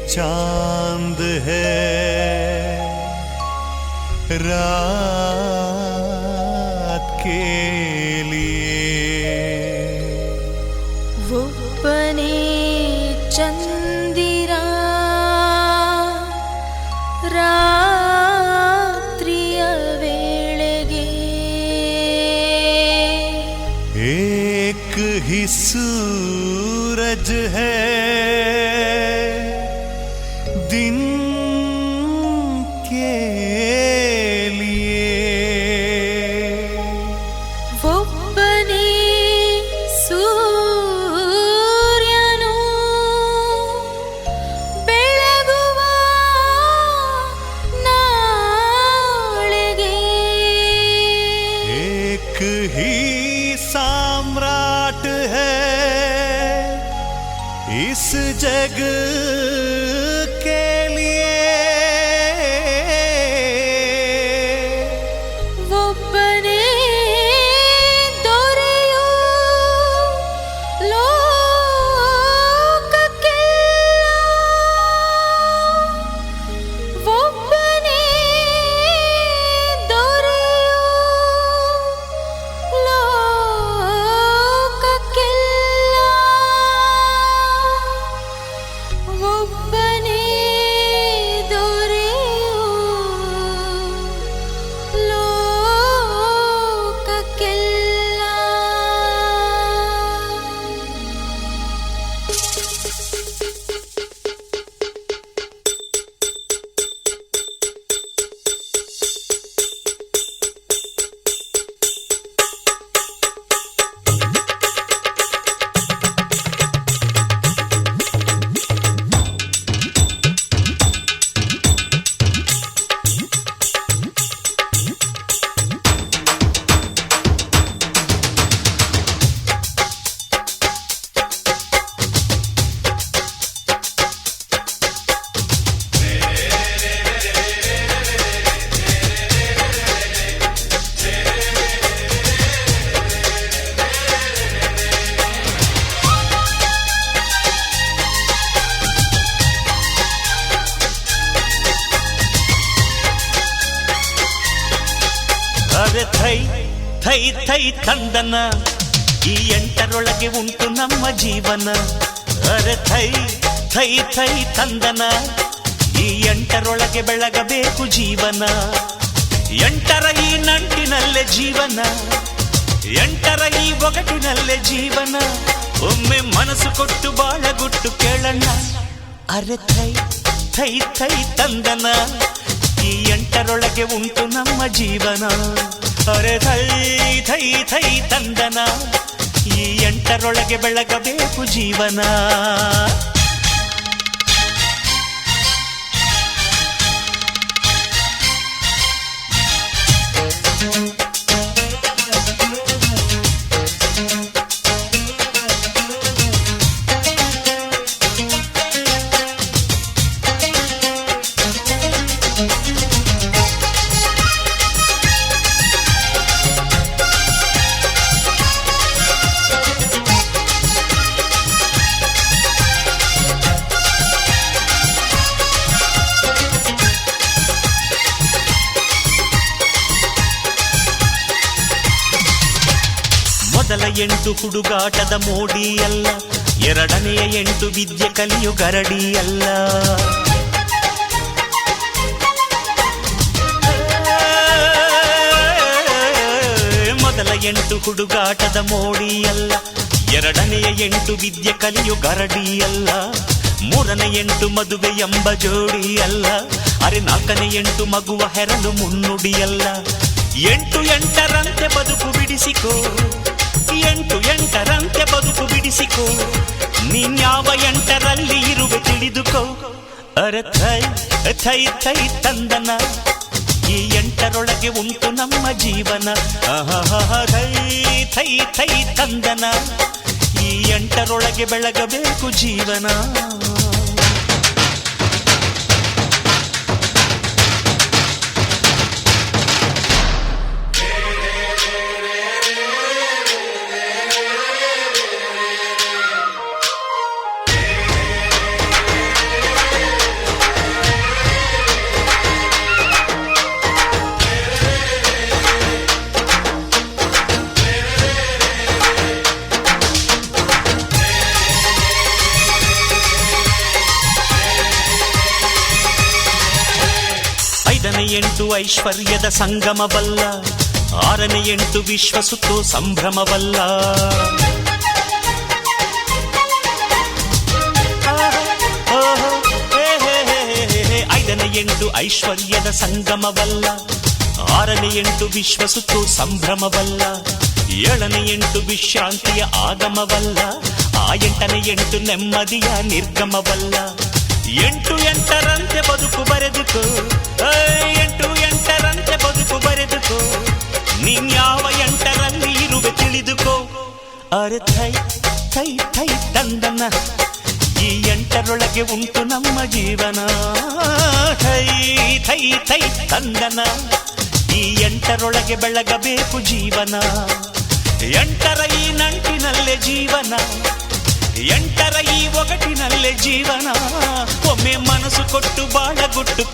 चांद है रात के लिए वो बने चंदिरा रात्रिಯ ವೇಳೆಗೆ एक ही सूरज है दिन के लिए वो बने सूर्यನು ಬೆಳಗುವ ನಾಳೆಗೆ एक ही सम्राट है इस जग के लिए ಒಬ್ಬನೇ ದೊರೆಯೋ ಲೋಕಕ್ಕೆಲ್ಲ ಒಬ್ಬನೇ ದೊರೆಯೋ ಲೋಕಕ್ಕೆಲ್ಲ ಒಬ್ಬನೇ ದೊರೆಯೋ ಲೋಕಕ್ಕೆಲ್ಲ ಅರೆ ಥೈ ಥೈ ಥೈ ತಂದನ ಈ ಎಂಟರೊಳಗೆ ಉಂಟು ನಮ್ಮ ಜೀವನ. ಅರೆ ಥೈ ಥೈ ಥೈ ತಂದನ ಈ ಎಂಟರೊಳಗೆ ಬೆಳಗಬೇಕು ಜೀವನ. ಎಂಟರ ಈ ನಂಟಿನಲ್ಲೇ ಜೀವನ, ಎಂಟರ ಈ ಒಗಟಿನಲ್ಲೇ ಜೀವನ. ಒಮ್ಮೆ ಮನಸ್ಸು ಕೊಟ್ಟು ಬಾಳಗುಟ್ಟು ಕೇಳಣ್ಣ. ಅರೆ ಥೈ ಥೈ ಥೈ ತಂದನ ಈ ಎಂಟರೊಳಗೆ ಉಂಟು ನಮ್ಮ ಜೀವನ. ಅರೆ ಥೈ ಥೈ ಥೈ ತಂದನ ಈ ಎಂಟರೊಳಗೆ ಬೆಳಗಬೇಕು ಜೀವನ. ಮೊದಲ 8 ಹುಡುಗಾಟದ ಮೋಡಿ ಅಲ್ಲ, ಎರಡನೆಯ 8 ವಿದ್ಯೆ ಕಲಿಯು ಗರಡಿ ಅಲ್ಲ. ಮೊದಲ 8 ಹುಡುಗಾಟದ ಮೋಡಿ ಅಲ್ಲ, ಎರಡನೆಯ 8 ವಿದ್ಯೆ ಕಲಿಯು ಗರಡಿ ಅಲ್ಲ. ಮೂರನೇ 8 ಮದುವೆ ಎಂಬ ಜೋಡಿ ಅಲ್ಲ. ಅರೆ 4ನೇ 8 ಮಗುವ ಹೆರಲು ಮುನ್ನುಡಿಯಲ್ಲ. 8 8ರಂತೆ ಬದುಕು ಬಿಡಿಸಿಕೋ, 8 8ರಂತೆ ಬದುಕು ಬಿಡಿಸಿಕೋ. ನೀನ್ಯಾವ 8ರಲ್ಲಿ ಇರುವೆ ತಿಳಿದುಕೋ. ಅರೆ ಥೈ ಥೈ ಥೈ ತಂದನ ಈ 8ರೊಳಗೆ ಉಂಟು ನಮ್ಮ ಜೀವನ. ಥೈ ಥೈ ಥೈ ತಂದನ ಈ 8ರೊಳಗೆ ಬೆಳಗಬೇಕು ಜೀವನ. ಎಂಟು ಐಶ್ವರ್ಯದ ಸಂಗಮವಲ್ಲ, ಆರನೇ ಎಂಟು ವಿಶ್ವ ಸುತ್ತೋ ಸಂಭ್ರಮವಲ್ಲ. ಐದನೇ ಎಂಟು ಐಶ್ವರ್ಯದ ಸಂಗಮವಲ್ಲ, ಆರನೇ ಎಂಟು ವಿಶ್ವ ಸುತ್ತೋ ಸಂಭ್ರಮವಲ್ಲ. ಏಳನೇ ಎಂಟು ವಿಶ್ರಾಂತಿಯ ಆಗಮವಲ್ಲ, ಆ ಎಂಟನೇ ಎಂಟು ನೆಮ್ಮದಿಯ ನಿರ್ಗಮವಲ್ಲ. ಎಂಟು ಎಂಟರಂತೆ ಬದುಕು ಬರೆದುಕೋ, ಎಂಟು ಎಂಟರಂತೆ ಬದುಕು ಬರೆದುಕೋ, ನೀನ್ಯಾವ ಎಂಟರಲ್ಲಿ ಇರುವೆ ತಿಳಿದುಕೋ. ಅರೆ ಥೈ ಥೈ ಥೈ ತಂದನ, ಈ ಎಂಟರೊಳಗೆ ಉಂಟು ನಮ್ಮ ಜೀವನ. ಥೈ ಥೈ ಥೈ ತಂದನ, ಈ ಎಂಟರೊಳಗೆ ಬೆಳಗಬೇಕು ಜೀವನ. ಎಂಟರ ಈ ನಂಟಿನಲ್ಲೇ ಜೀವನ, ಎಂಟರ ಈ ಒಗಟಿನಲ್ಲೇ ಜೀವನ. ಒಮ್ಮೆ ಮನಸ್ಸು ಕೊಟ್ಟು ಬಾಳಗುಟ್ಟು